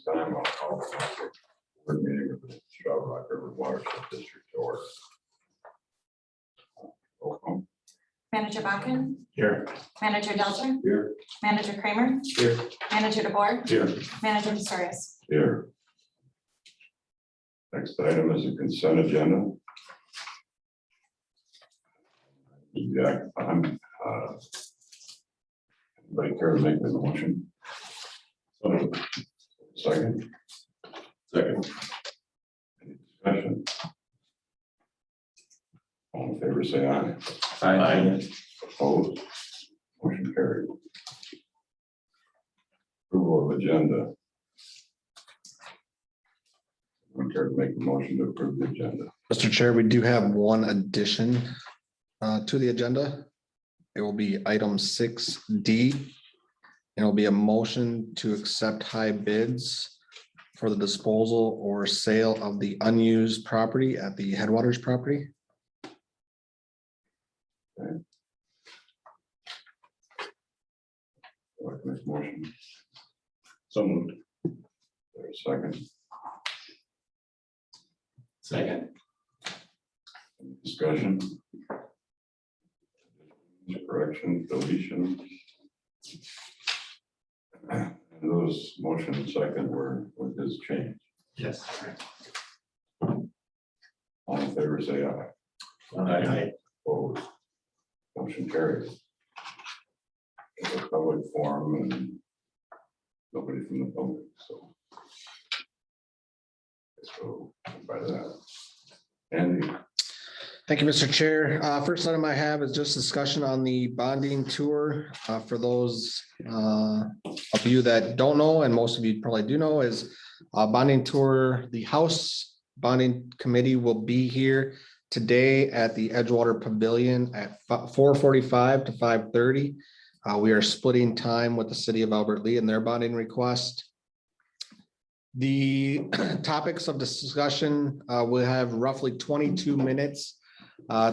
time, I'll call the board meeting of the Shell Rock River Watershed District to order. Roll call. Manager Bakken, Here. Manager Delter, Here. Manager Kramer, Here. Manager DeBoer, Here. Manager Pistorius. Here. Next item is a consent agenda. Yeah, anybody care to make the motion? Second. Second. Any discussion? All in favor, say aye. Aye. Opposed? Motion carried. Approval of agenda. Anyone care to make the motion to approve the agenda? Mr. Chair, we do have one addition to the agenda. It will be item 6D. It will be a motion to accept high bids for the disposal or sale of the unused property at the Headwaters property. Like this motion, So moved. there's a second. Second. Any discussion? Correction, deletion. And those motion and second were with this change. Yes. All in favor, say aye. Aye. Opposed? Motion carries. It's a public forum and nobody from the public, so. So by that. Andy, Thank you, Mr. Chair. First item I have is just discussion on the bonding tour. For those of you that don't know, and most of you probably do know, is bonding tour. The House Bonding Committee will be here today at the Edgewater Pavilion at 4:45 to 5:30. We are splitting time with the city of Albert Lea and their bonding request. The topics of discussion will have roughly 22 minutes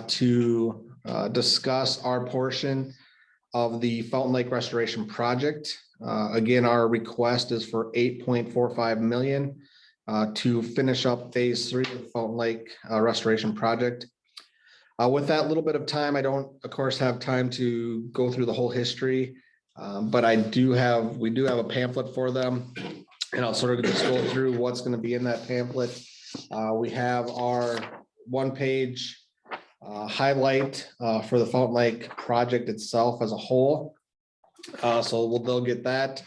to discuss our portion of the Fountain Lake Restoration Project. Again, our request is for 8.45 million to finish up phase 3 of the Fountain Lake Restoration Project. With that little bit of time, I don't, of course, have time to go through the whole history, but we do have a pamphlet for them, and I'll sort of just go through what's going to be in that pamphlet. We have our one-page highlight for the Fountain Lake project itself as a whole. So they'll get that.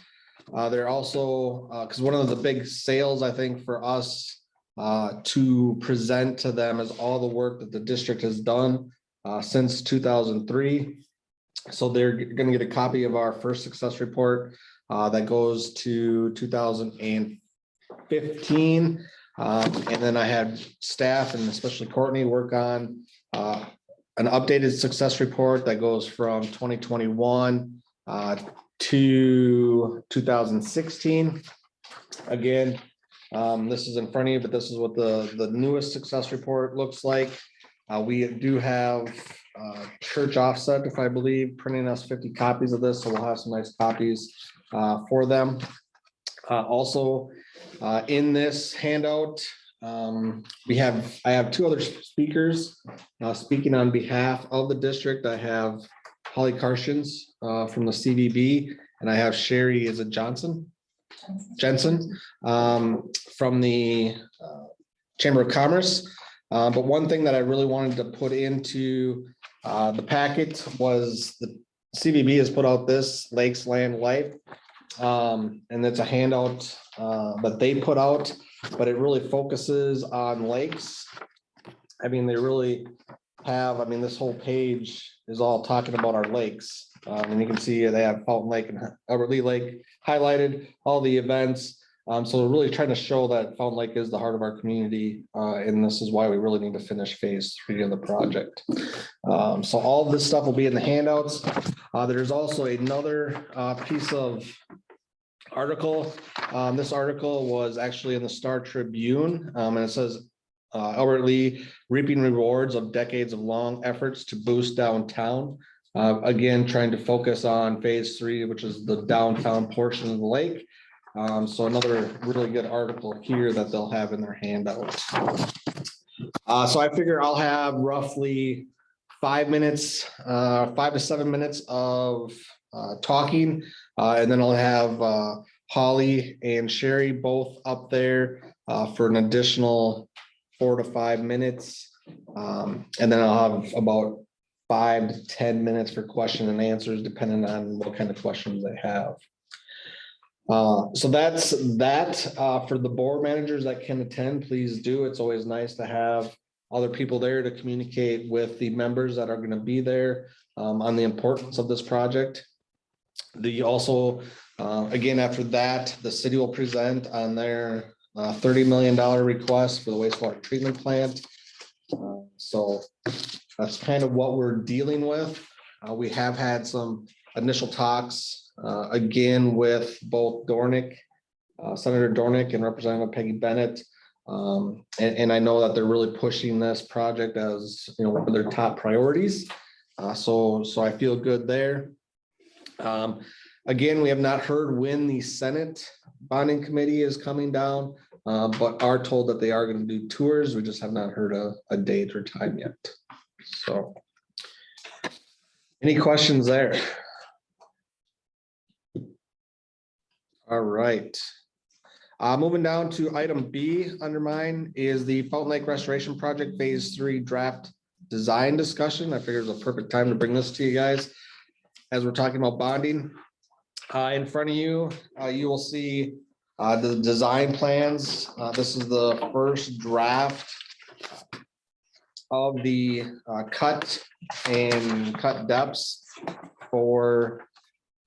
They're also, because one of the big sales, I think, for us to present to them is all the work that the district has done since 2003. So they're going to get a copy of our first success report that goes to 2015. And then I had staff and especially Courtney work on an updated success report that goes from 2021 to 2016. Again, this is in front of you, but this is what the newest success report looks like. We do have Church Offset, if I believe, printing us 50 copies of this, so we'll have some nice copies for them. Also, in this handout, I have two other speakers speaking on behalf of the district. I have Holly Karshins from the CVB, and I have Sherry, is it Jensen from the Chamber of Commerce. But one thing that I really wanted to put into the packet was the CVB has put out this Lakes Land Life. And it's a handout that they put out, but it really focuses on lakes. I mean, they really have, this whole page is all talking about our lakes. And you can see they have Fountain Lake and Albert Lea Lake highlighted, all the events. So we're really trying to show that Fountain Lake is the heart of our community. And this is why we really need to finish phase 3 of the project. So all of this stuff will be in the handouts. There's also another piece of article. This article was actually in the Star Tribune, and it says Albert Lea reaping rewards of decades of long efforts to boost downtown. Again, trying to focus on phase 3, which is the downtown portion of the lake. So another really good article here that they'll have in their handout. So I figure I'll have roughly 5 minutes, 5 to 7 minutes of talking. And then I'll have Holly and Sherry both up there for an additional 4 to 5 minutes. And then I'll have about 5 to 10 minutes for question and answers, depending on what kind of questions they have. So that's that for the board managers that can attend, please do. It's always nice to have other people there to communicate with the members that are going to be there on the importance of this project. The also, again, after that, the city will present on their $30 million request for the wastewater treatment plant. So that's kind of what we're dealing with. We have had some initial talks again with both Dornick, Senator Dornick and Representative Peggy Bennett. And I know that they're really pushing this project as, you know, one of their top priorities. So I feel good there. Again, we have not heard when the Senate bonding committee is coming down, but are told that they are going to do tours. We just have not heard a date or time yet. So any questions there? All right. Moving down to item B under mine is the Fountain Lake Restoration Project Phase 3 draft design discussion. I figured it's a perfect time to bring this to you guys as we're talking about bonding. In front of you, you will see the design plans. This is the first draft of the cut and cut depths for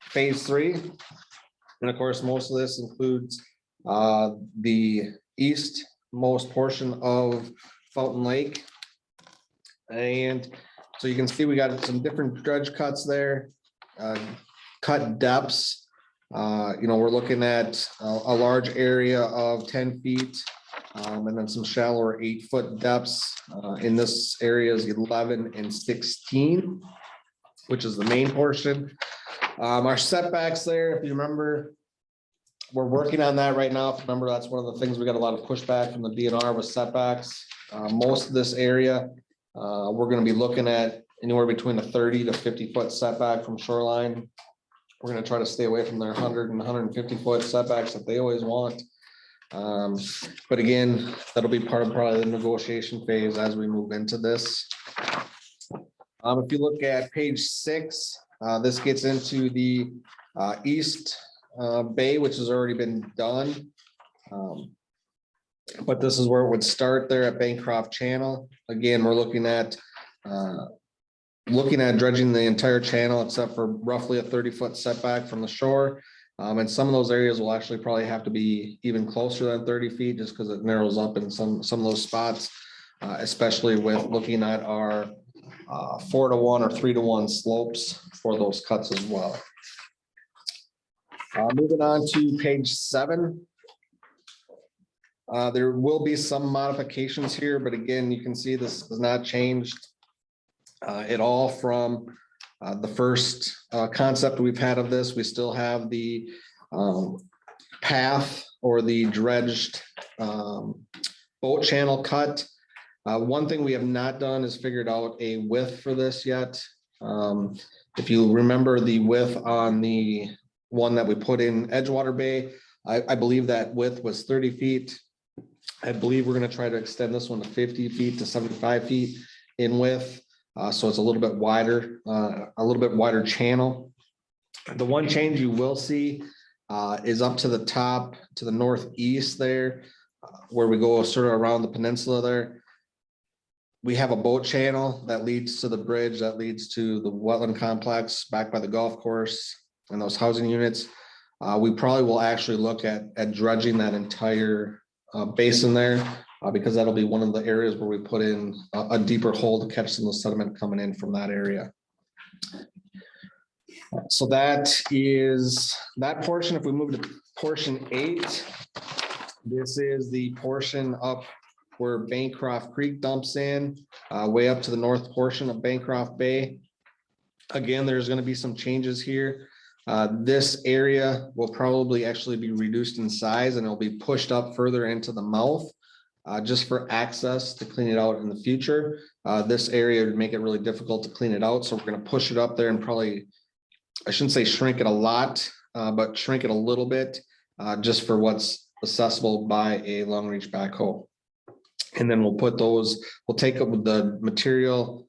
Phase 3. And of course, most of this includes the eastmost portion of Fountain Lake. And so you can see we got some different dredge cuts there, cut depths. You know, we're looking at a large area of 10 feet and then some shallower 8-foot depths. In this area is 11 and 16, which is the main portion. Our setbacks there, if you remember, we're working on that right now. If you remember, that's one of the things we got a lot of pushback from the DNR with setbacks. Most of this area, we're going to be looking at anywhere between a 30 to 50-foot setback from shoreline. We're going to try to stay away from their 100 and 150-foot setbacks that they always want. But again, that'll be part of probably the negotiation phase as we move into this. If you look at page 6, this gets into the east bay, which has already been done. But this is where it would start there at Bancroft Channel. Again, we're looking at dredging the entire channel except for roughly a 30-foot setback from the shore. And some of those areas will actually probably have to be even closer than 30 feet just because it narrows up in some of those spots, especially with looking at our 4-to-1 or 3-to-1 slopes for those cuts as well. Moving on to page 7. There will be some modifications here, but again, you can see this has not changed at all from the first concept we've had of this. We still have the path or the dredged boat channel cut. One thing we have not done is figured out a width for this yet. If you remember the width on the one that we put in Edgewater Bay, I believe that width was 30 feet. I believe we're going to try to extend this one to 50 feet to 75 feet in width. So it's a little bit wider channel. The one change you will see is up to the top, to the northeast there, where we go sort of around the peninsula there. We have a boat channel that leads to the bridge that leads to the wetland complex back by the golf course and those housing units. We probably will actually look at dredging that entire basin there because that'll be one of the areas where we put in a deeper hole to catch some of the sediment coming in from that area. So that is that portion. If we move to portion 8, this is the portion up where Bancroft Creek dumps in, way up to the north portion of Bancroft Bay. Again, there's going to be some changes here. This area will probably actually be reduced in size and it'll be pushed up further into the mouth. Just for access to clean it out in the future. This area would make it really difficult to clean it out, so we're gonna push it up there and probably, I shouldn't say shrink it a lot, but shrink it a little bit, just for what's accessible by a long reach backhoe. And then we'll take up the material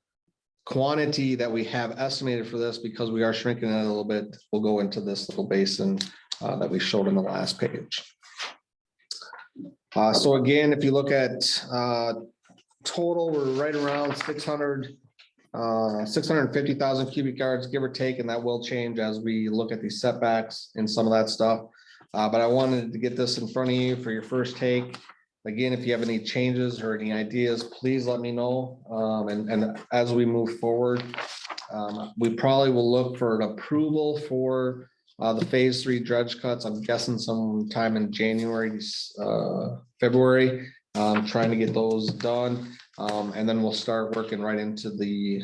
quantity that we have estimated for this, because we are shrinking it a little bit. We'll go into this little basin that we showed in the last page. So again, if you look at total, we're right around 650,000 cubic yards, give or take, and that will change as we look at these setbacks and some of that stuff. But I wanted to get this in front of you for your first take. Again, if you have any changes or any ideas, please let me know. And as we move forward, we probably will look for an approval for the phase 3 dredge cuts. I'm guessing sometime in January, February, trying to get those done. And then we'll start working right into the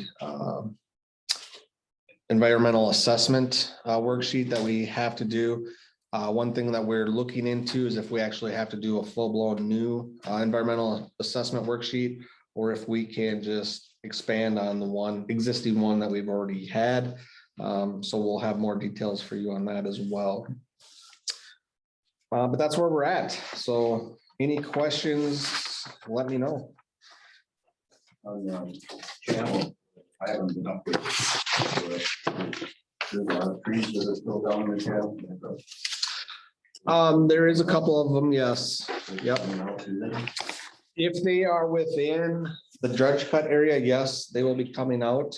environmental assessment worksheet that we have to do. One thing that we're looking into is if we actually have to do a full-blown new environmental assessment worksheet, or if we can just expand on the existing one that we've already had. So we'll have more details for you on that as well. But that's where we're at. So any questions, let me know. Channel, I haven't been up there. There's a lot of trees that are still down in the channel. There is a couple of them, yes. Yep. If they are within the dredge cut area, yes, they will be coming out.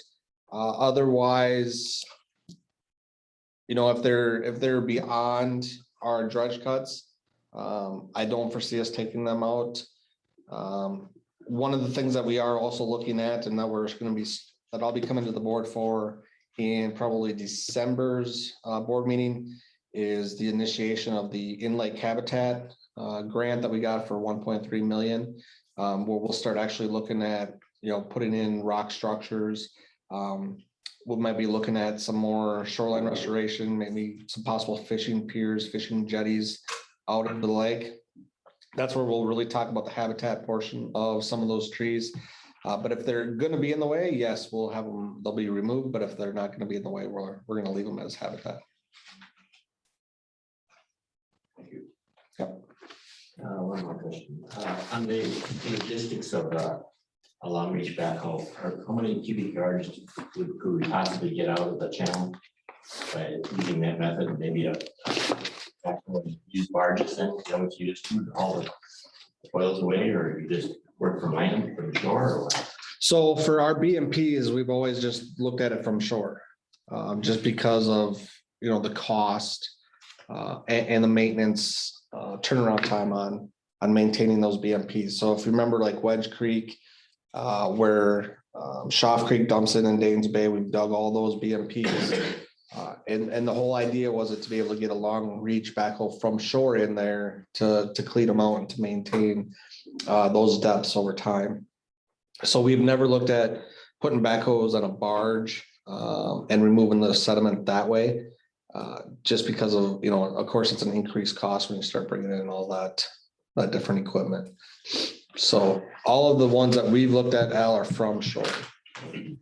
Otherwise, if they're beyond our dredge cuts, I don't foresee us taking them out. One of the things that we are also looking at, and that that I'll be coming to the board for in probably December's board meeting, is the initiation of the in-lake habitat grant that we got for 1.3 million. Where we'll start actually looking at, putting in rock structures. We might be looking at some more shoreline restoration, maybe some possible fishing piers, fishing jetties out into the lake. That's where we'll really talk about the habitat portion of some of those trees. But if they're going to be in the way, yes, we'll have them, they'll be removed. But if they're not going to be in the way, we're going to leave them as habitat. Thank you. Yep. One more question. On the logistics of a long reach backhoe, how many cubic yards could we possibly get out of the channel by using that method? Maybe use barges then, what you used to haul the oils away, or you just work from land from shore, or what? So for our BMPs, we've always just looked at it from shore, just because of, the cost and the maintenance turnaround time on maintaining those BMPs. So if you remember, like Wedge Creek, where Schaff Creek dumps in Danes Bay, we've dug all those BMPs. And the whole idea was it to be able to get a long reach backhoe from shore in there to clean them out and to maintain those depths over time. So we've never looked at putting backhoes on a barge and removing the sediment that way, just because of, of course, it's an increased cost when you start bringing in all that different equipment. So all of the ones that we've looked at, Al, are from shore. And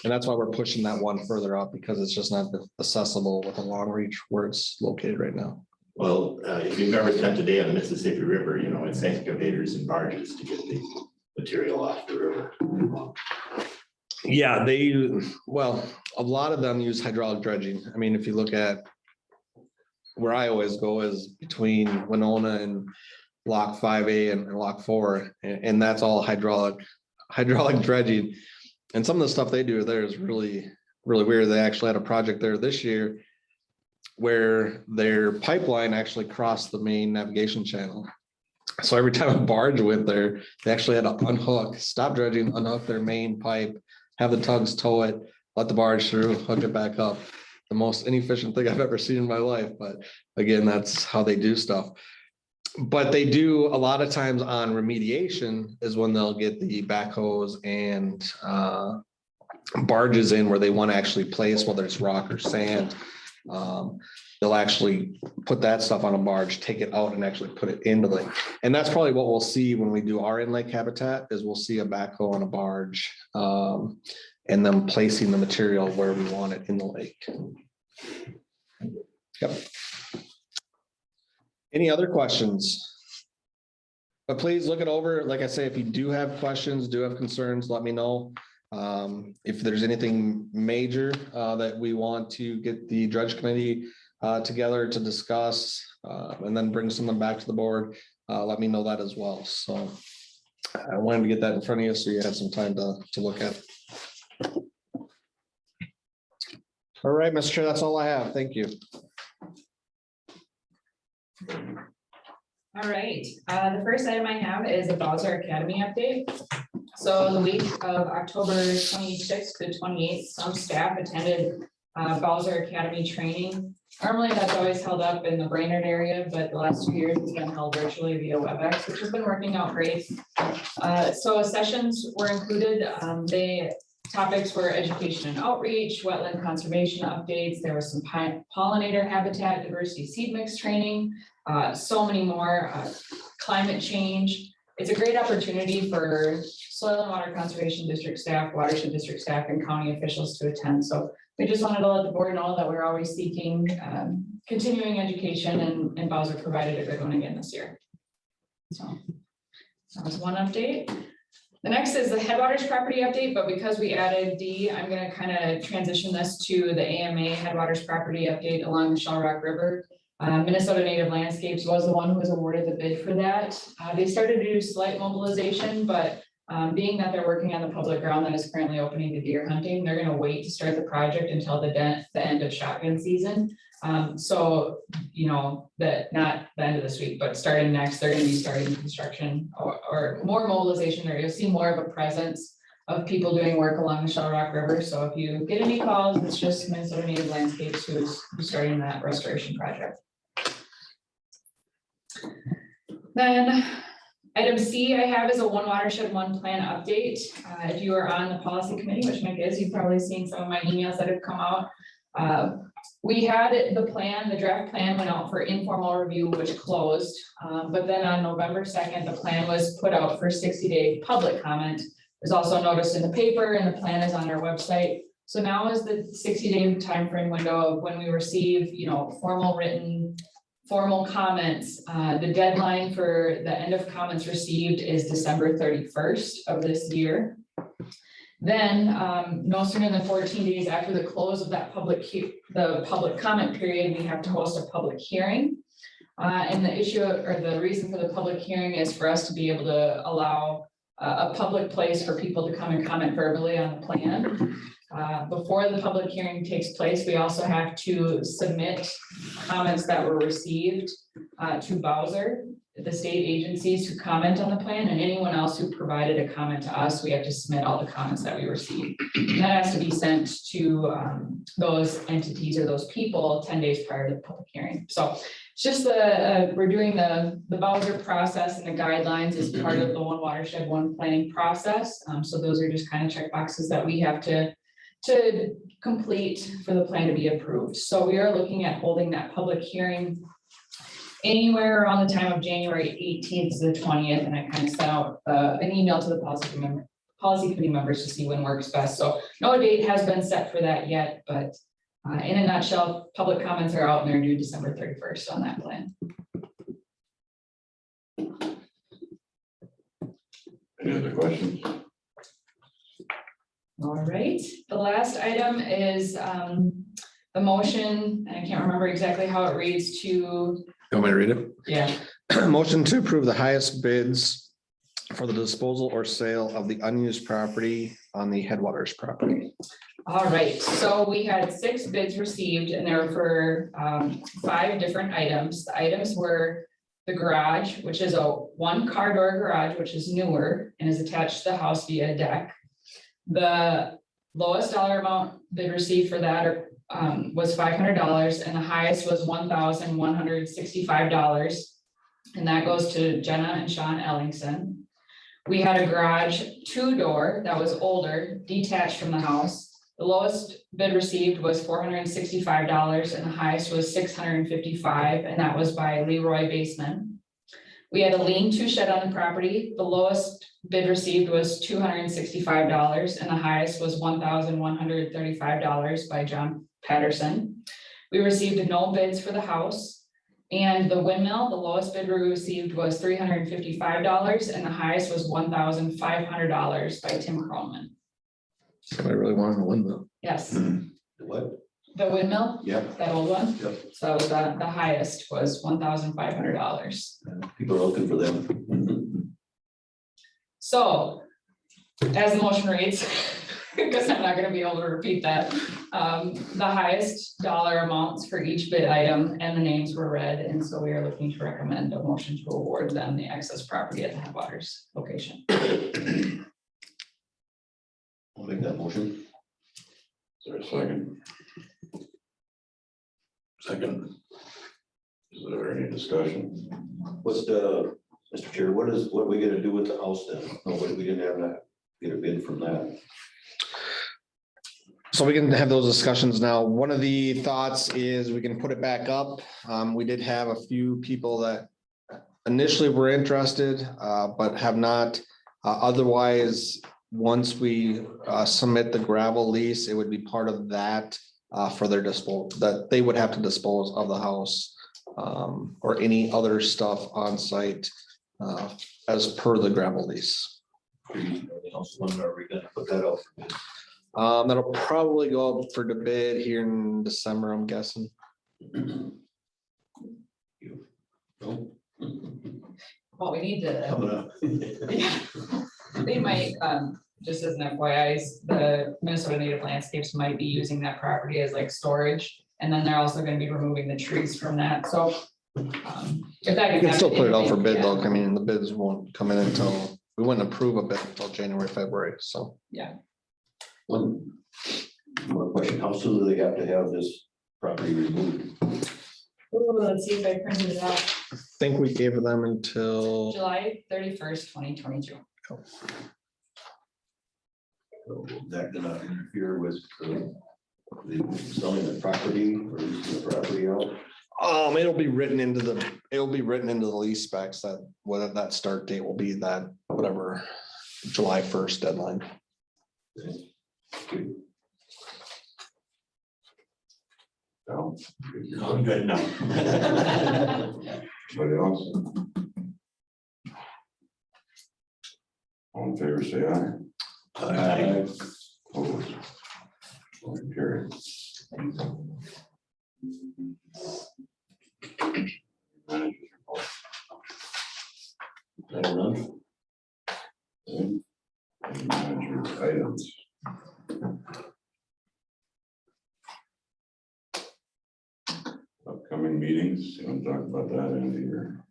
that's why we're pushing that one further up, because it's just not accessible with a long reach where it's located right now. Well, if you've ever spent a day on the Mississippi River, it's excavators and barges to get the material off the river. Yeah, a lot of them use hydraulic dredging. I mean, if you look at where I always go is between Winona and Lock 5A and Lock 4, and that's all hydraulic dredging. And some of the stuff they do there is really, really weird. They actually had a project there this year where their pipeline actually crossed the main navigation channel. So every time a barge went there, they actually had to stop dredging, unhook their main pipe, have the tugs tow it, let the barge through, hook it back up. The most inefficient thing I've ever seen in my life. But again, that's how they do stuff. But they do a lot of times on remediation is when they'll get the backhoes and barges in where they want to actually place, whether it's rock or sand. They'll actually put that stuff on a barge, take it out and actually put it into the lake. And that's probably what we'll see when we do our in-lake habitat is we'll see a backhoe on a barge. And then placing the material where we want it in the lake. Yep. Any other questions? But please look it over. Like I say, if you do have questions, do have concerns, let me know. If there's anything major that we want to get the dredge committee together to discuss and then bring something back to the board, let me know that as well. So I wanted to get that in front of you so you had some time to look at. All right, Mr. Chair, that's all I have. Thank you. All right, the first item I have is a Bowser Academy update. So the week of October 26th to 28th, some staff attended Bowser Academy training. Normally that's always held up in the Brainerd area, but the last 2 years it's been held virtually via WebEx, which has been working out great. So sessions were included. Topics were education and outreach, wetland conservation updates. There was some pollinator habitat diversity seed mix training, so many more, climate change. It's a great opportunity for soil and water conservation district staff, watershed district staff, and county officials to attend. So we just wanted to let the board know that we're always seeking continuing education, and Bowser provided a good one again this year. So that was one update. The next is the Headwaters property update, but because we added D, I'm going to kind of transition this to the AMA Headwaters property update along the Shell Rock River. Minnesota Native Landscapes was the one who was awarded the bid for that. They started to do slight mobilization, but being that they're working on the public ground that is currently opening to deer hunting, they're going to wait to start the project until the end of shotgun season. So, you know, that not the end of this week, but starting next, they're going to be starting construction or more mobilization there. You'll see more of a presence of people doing work along the Shell Rock River. So if you get any calls, it's just Minnesota Native Landscapes who's starting that restoration project. Then item C I have is a one watershed, one plan update. If you are on the policy committee, which Mike is, you've probably seen some of my emails that have come out. We had the plan, the draft plan went out for informal review, which closed. But then on November 2nd, the plan was put out for 60-day public comment. There's also notice in the paper, and the plan is on our website. So now is the 60-day timeframe window of when we receive, you know, formal comments. The deadline for the end of comments received is December 31st of this year. Then no sooner than 14 days after the close of that public comment period, we have to host a public hearing. And the issue or the reason for the public hearing is for us to be able to allow a public place for people to come and comment verbally on the plan. Before the public hearing takes place, we also have to submit comments that were received to Bowser, the state agencies who comment on the plan, and anyone else who provided a comment to us. We have to submit all the comments that we received. And that has to be sent to those entities or those people 10 days prior to the public hearing. So it's just we're doing the Bowser process, and the guidelines is part of the one watershed, one planning process. So those are just kind of check boxes that we have to complete for the plan to be approved. So we are looking at holding that public hearing anywhere around the time of January 18th to the 20th. And I kind of sent out an email to the policy committee members to see when works best. So no date has been set for that yet, but in a nutshell, public comments are out and they're due December 31st on that plan. Any other questions? All right, the last item is the motion, and I can't remember exactly how it reads, to, You want me to read it? yeah, Motion to approve the highest bids for the disposal or sale of the unused property on the Headwaters property. all right, so we had 6 bids received, and they were for 5 different items. The items were the garage, which is a 1-car door garage, which is newer and is attached to the house via deck. The lowest dollar amount they received for that was $500, and the highest was $1,165. And that goes to Jenna and Sean Ellingson. We had a garage 2-door that was older, detached from the house. The lowest bid received was $465 and the highest was $655, and that was by Leroy Baseman. We had a lean-to shed on the property. The lowest bid received was $265 and the highest was $1,135 by John Patterson. We received no bids for the house. And the windmill, the lowest bid we received was $355 and the highest was $1,500 by Tim Cronin. Somebody really wanted to win though. Yes, What? the windmill, Yep. that old one. Yep. So the highest was $1,500. People are looking for them. So, as the motion reads, because I'm not gonna be able to repeat that, the highest dollar amounts for each bid item and the names were read, and so we are looking to recommend a motion to award them the excess property at the Headwaters location. I'll make that motion. Is there a second? Second. Is there any discussion? What's the, Mr. Chair, what are we gonna do with the house then? No, we didn't have that, get a bid from that. So we can have those discussions now. One of the thoughts is we can put it back up. We did have a few people that initially were interested, but have not. Otherwise, once we submit the gravel lease, it would be part of that for their disposal, that they would have to dispose of the house or any other stuff on site as per the gravel lease. When are we gonna put that out for bid? That'll probably go up for the bid here in December, I'm guessing. No? Well, we need to, Coming up. they might, just as an FYI, the Minnesota Native Landscapes might be using that property as like storage. And then they're also gonna be removing the trees from that, so. If that You can still put it out for bid yeah. though. I mean, the bids won't come in until, we wouldn't approve a bid until January, February, so. One more question, how soon do they have to have this property removed? Ooh, let's see if I printed it out. I think we gave them until, July 31st, 2022. So that did not interfere with the selling the property or leasing the property out? it'll be written into the lease specs that whether that start date will be that, whatever, July 1st deadline. No? No, I'm good now. Anybody else? All in favor, say aye. Aye. Opposed? Motion carried. Managers report. I don't know. Okay. Managers items. Upcoming meetings, you want to talk about that, Andy, or?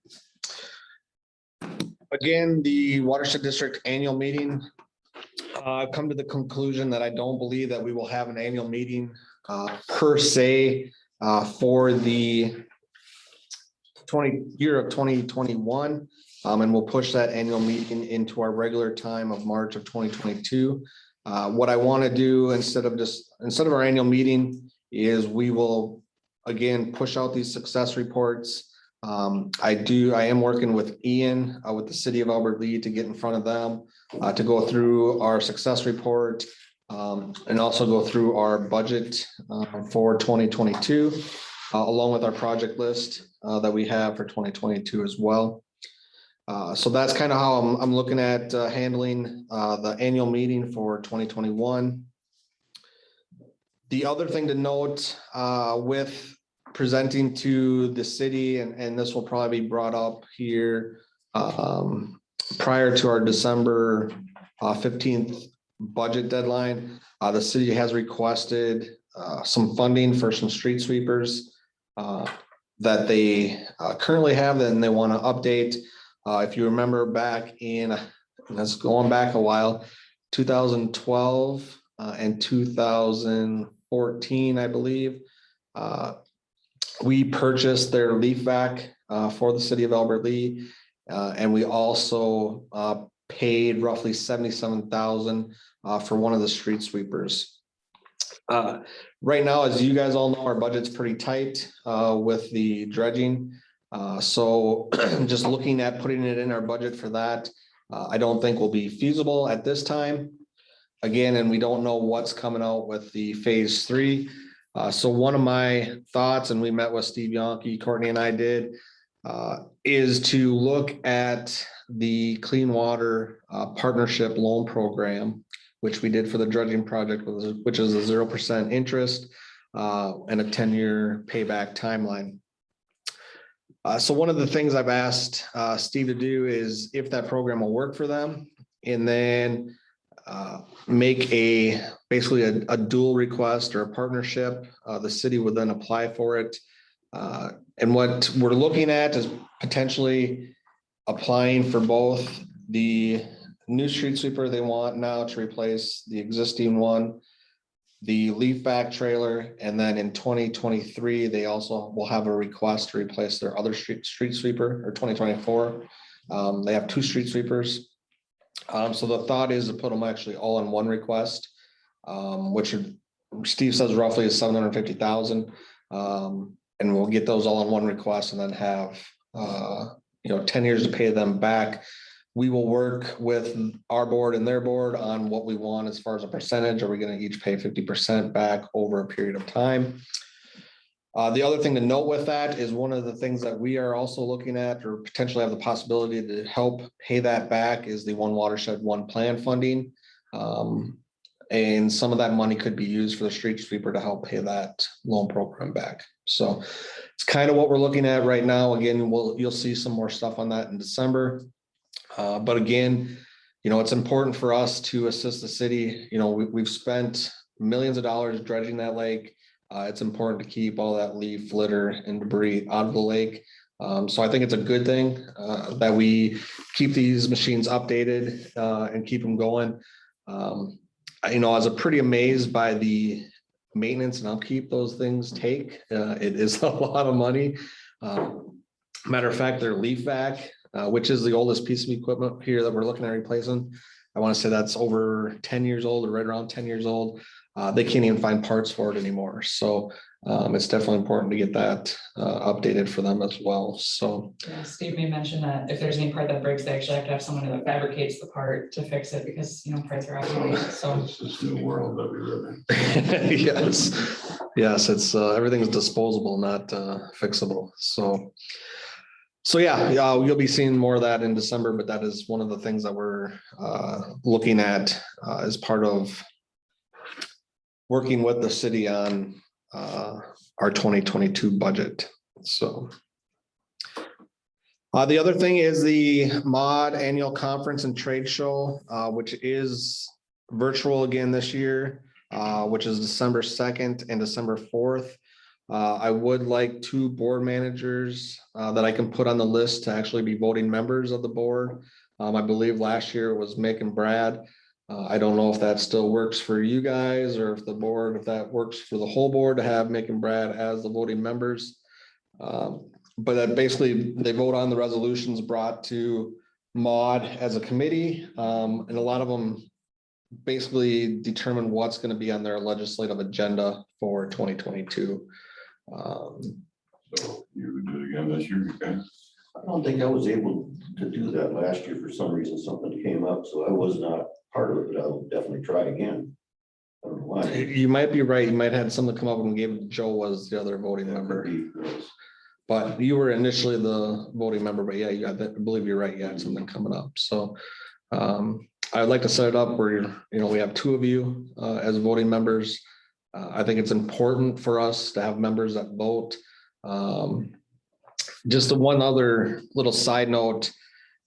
Again, the Watershed District annual meeting. I've come to the conclusion that I don't believe that we will have an annual meeting per se for the year of 2021. And we'll push that annual meeting into our regular time of March of 2022. What I want to do instead of our annual meeting is we will again push out these success reports. I am working with Ian with the city of Albert Lea to get in front of them to go through our success report and also go through our budget for 2022 along with our project list that we have for 2022 as well. So that's kind of how I'm looking at handling the annual meeting for 2021. The other thing to note with presenting to the city, and this will probably be brought up here prior to our December 15th budget deadline. The city has requested some funding for some street sweepers that they currently have and they want to update. If you remember back in, that's going back a while, 2012 and 2014, I believe. We purchased their leaf vac for the city of Albert Lea. And we also paid roughly $77,000 for one of the street sweepers. Right now, as you guys all know, our budget's pretty tight with the dredging. So just looking at putting it in our budget for that, I don't think will be feasible at this time. Again, and we don't know what's coming out with the phase 3. So one of my thoughts, and we met with Steve Yonke, Courtney and I did, is to look at the Clean Water Partnership Loan Program, which we did for the dredging project, which is a 0% interest and a 10-year payback timeline. So one of the things I've asked Steve to do is if that program will work for them, and then make basically a dual request or a partnership. The city would then apply for it. And what we're looking at is potentially applying for both the new street sweeper they want now to replace the existing one, the leaf back trailer, and then in 2023, they also will have a request to replace their other street sweeper, or 2024. They have 2 street sweepers. So the thought is to put them actually all in one request, which Steve says roughly is 750,000. And we'll get those all in one request and then have 10 years to pay them back. We will work with our board and their board on what we want as far as a percentage. Are we going to each pay 50% back over a period of time? The other thing to note with that is one of the things that we are also looking at or potentially have the possibility to help pay that back is the One Watershed, One Plan funding. And some of that money could be used for the street sweeper to help pay that loan program back. So it's kind of what we're looking at right now. Again, you'll see some more stuff on that in December. But again, it's important for us to assist the city. We've spent millions of dollars dredging that lake. It's important to keep all that leaf, litter, and debris out of the lake. So I think it's a good thing that we keep these machines updated and keep them going. I was pretty amazed by the maintenance and upkeep those things take. It is a lot of money. Matter of fact, their leaf vac, which is the oldest piece of equipment here that we're looking at replacing, I want to say that's over 10 years old or right around 10 years old. They can't even find parts for it anymore. So it's definitely important to get that updated for them as well. So Yeah, Steve may mention that if there's any part that breaks, they actually have to have someone that fabricates the part to fix it because parts are obsolete. So It's this new world that we live in. yes, it's everything's disposable, not fixable. So yeah, you'll be seeing more of that in December, but that is one of the things that we're looking at as part of working with the city on our 2022 budget. So the other thing is the MOD annual conference and trade show, which is virtual again this year, which is December 2nd and December 4th. I would like 2 board managers that I can put on the list to actually be voting members of the board. I believe last year it was Mick and Brad. I don't know if that still works for you guys or if that works for the whole board to have Mick and Brad as the voting members. But that basically they vote on the resolutions brought to MOD as a committee. And a lot of them basically determine what's going to be on their legislative agenda for 2022. So you would do it again this year, guys? I don't think I was able to do that last year. For some reason, something came up, so I was not part of it, but I'll definitely try again. I don't know why. You might be right. You might have something come up and gave Joe was the other voting That member. could be, yes. But you were initially the voting member, but yeah, I believe you're right. You had something coming up. So I'd like to set it up where, we have 2 of you as voting members. I think it's important for us to have members that vote. Just one other little side note.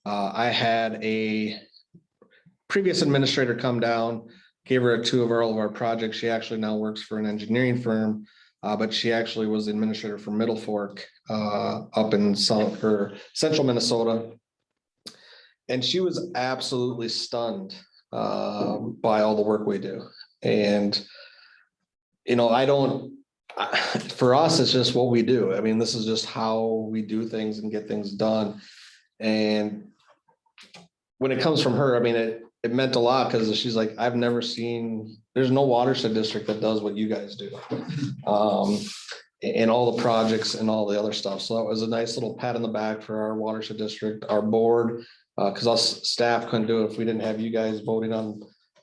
I had a previous administrator come down, gave her a tour of all of our projects. She actually now works for an engineering firm, but she actually was the administrator for Middle Fork up in central Minnesota. And she was absolutely stunned by all the work we do. And, for us, it's just what we do. I mean, this is just how we do things and get things done. And when it comes from her, I mean, it meant a lot because she's like, I've never seen, there's no watershed district that does what you guys do. And all the projects and all the other stuff. So that was a nice little pat on the back for our watershed district, our board, because us staff couldn't do it if we didn't have you guys voting on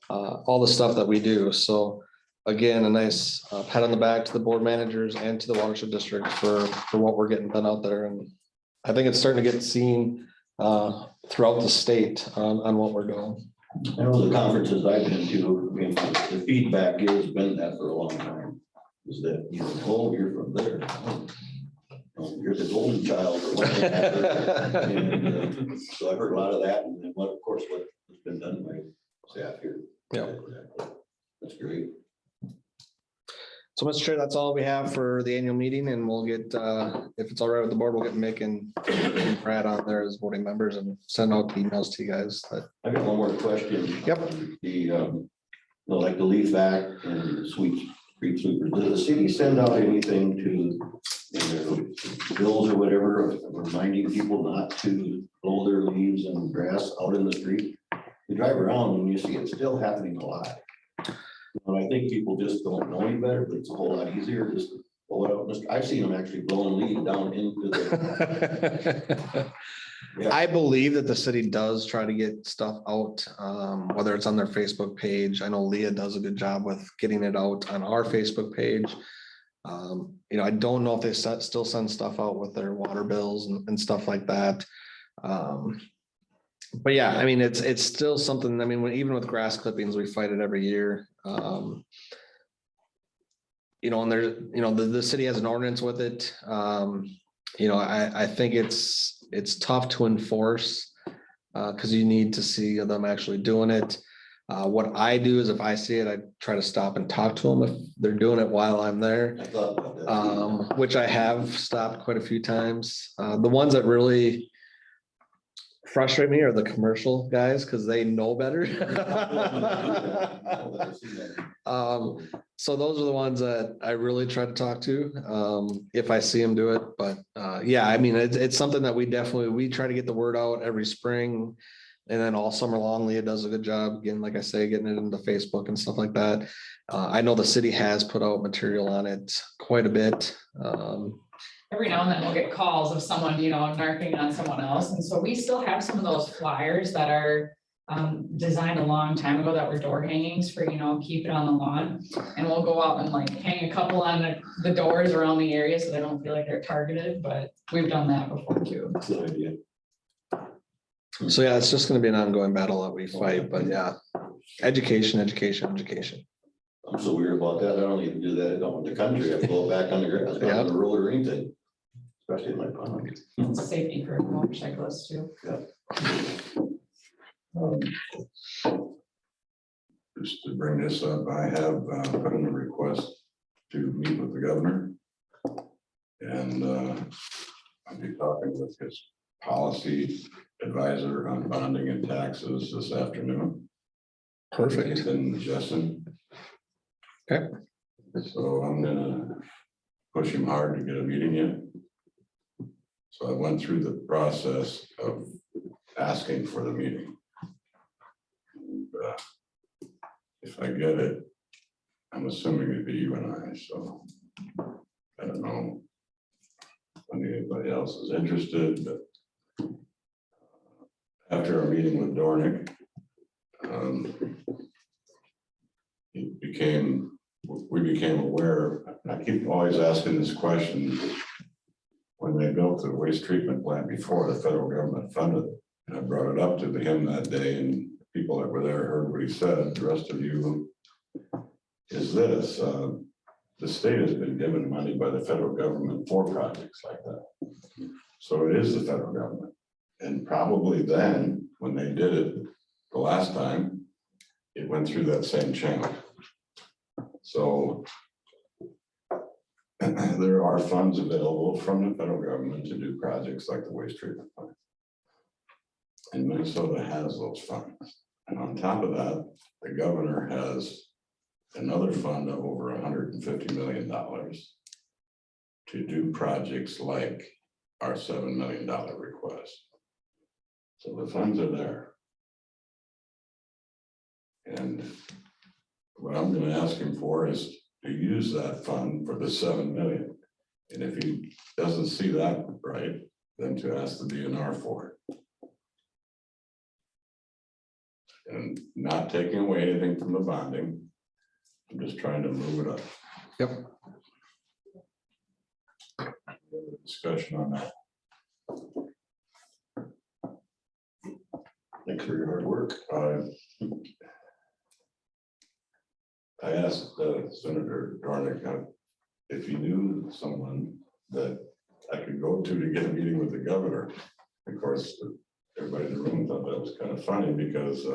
all the stuff that we do. So again, a nice pat on the back to the board managers and to the watershed district for what we're getting done out there. And I think it's starting to get seen throughout the state on what we're doing. I know the conferences I've been to, I mean, the feedback has been that for a long time. Is that, you know, oh, you're from there. Oh, you're the golden child or whatever. And, so I've heard a lot of that, and then what, of course, what has been done by staff here. Yeah. That's great. So Mr. Chair, that's all we have for the annual meeting, and we'll get, if it's all right with the board, we'll get Mick and Brad on there as voting members and send out emails to you guys. I got one more question. Yep. The, you know, like the leaf back and sweep, street sweepers, does the city send out anything to, in their bills or whatever, reminding people not to blow their leaves and grass out in the street? You drive around and you see it's still happening a lot. And I think people just don't know any better, but it's a whole lot easier just to blow it out. I've seen them actually blowing leaves down into the. Yeah. I believe that the city does try to get stuff out, whether it's on their Facebook page. I know Leah does a good job with getting it out on our Facebook page. You know, I don't know if they still send stuff out with their water bills and stuff like that. But yeah, I mean, it's still something. I mean, even with grass clippings, we fight it every year. You know, and there's, you know, the city has an ordinance with it. You know, I think it's tough to enforce because you need to see them actually doing it. What I do is if I see it, I try to stop and talk to them if they're doing it while I'm there. I thought about that. Which I have stopped quite a few times. The ones that really frustrate me are the commercial guys because they know better. So those are the ones that I really try to talk to if I see them do it. But yeah, I mean, it's something that we try to get the word out every spring. And then all summer long, Leah does a good job, again, like I say, getting it into Facebook and stuff like that. I know the city has put out material on it quite a bit. Every now and then we'll get calls of someone, you know, narking on someone else. And so we still have some of those flyers that are designed a long time ago that were door hangings for, you know, keep it on the lawn. And we'll go out and like hang a couple on the doors around the area so they don't feel like they're targeted, but we've done that before too. That's an idea. So yeah, it's just gonna be an ongoing battle that we fight, but yeah, education. I'm so weird about that. I don't even do that out in the country. I blow it back on the grass, not on the road or anything. Especially in my pond. It's a safety for motorcyclists too. Just to bring this up, I have put in a request to meet with the governor. And I'll be talking with his policy advisor on bonding and taxes this afternoon. Perfect. Ethan Jessen. Okay. So I'm gonna push him hard to get a meeting in. So I went through the process of asking for the meeting. And, if I get it, I'm assuming it'd be you and I, so I don't know if anybody else is interested, but after our meeting with Dornick, we became aware, I keep always asking this question, when they built the waste treatment plant before, the federal government funded it. And I brought it up to him that day, and people that were there heard what he said. The rest of you is this, the state has been given money by the federal government for projects like that. So it is the federal government. And probably then, when they did it the last time, it went through that same channel. So there are funds available from the federal government to do projects like the waste treatment plant. And Minnesota has those funds. And on top of that, the governor has another fund of over $150 million to do projects like our $7 million request. So the funds are there. And what I'm gonna ask him for is to use that fund for the 7 million. And if he doesn't see that right, then to ask the DNR for it. And not taking away anything from the bonding. I'm just trying to move it up. Yep. Discussion on that. Thanks for your hard work. I asked Senator Dornick if he knew someone that I could go to get a meeting with the governor. Of course, everybody in the room thought that was kind of funny because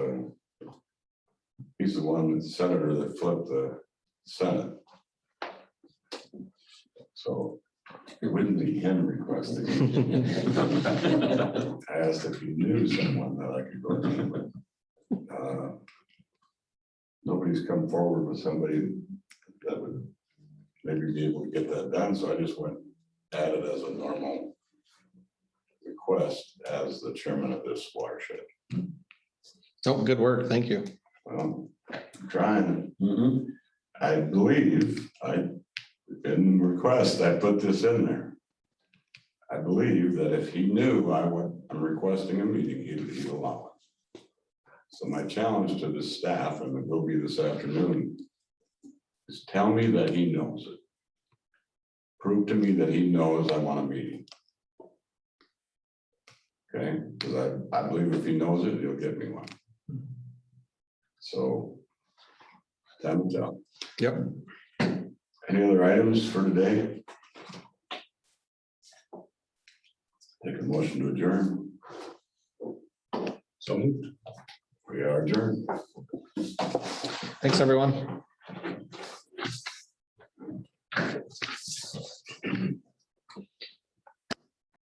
he's the one senator that flipped the Senate. So it wouldn't be him requesting. I asked if he knew someone that I could go meet with. Nobody's come forward with somebody that would maybe be able to get that done, so I just went at it as a normal request as the chairman of this watershed. Oh, good work. Thank you. Well, I'm trying. Mhm. I believe in request, I put this in there. I believe that if he knew I'm requesting a meeting, he'd allow it. So my challenge to the staff, and it will be this afternoon, is tell me that he knows it. Prove to me that he knows I want a meeting. Okay, because I believe if he knows it, he'll get me one. So. Time to tell. Yep. Any other items for today? Take a motion to adjourn. So moved. We are adjourned. Thanks, everyone.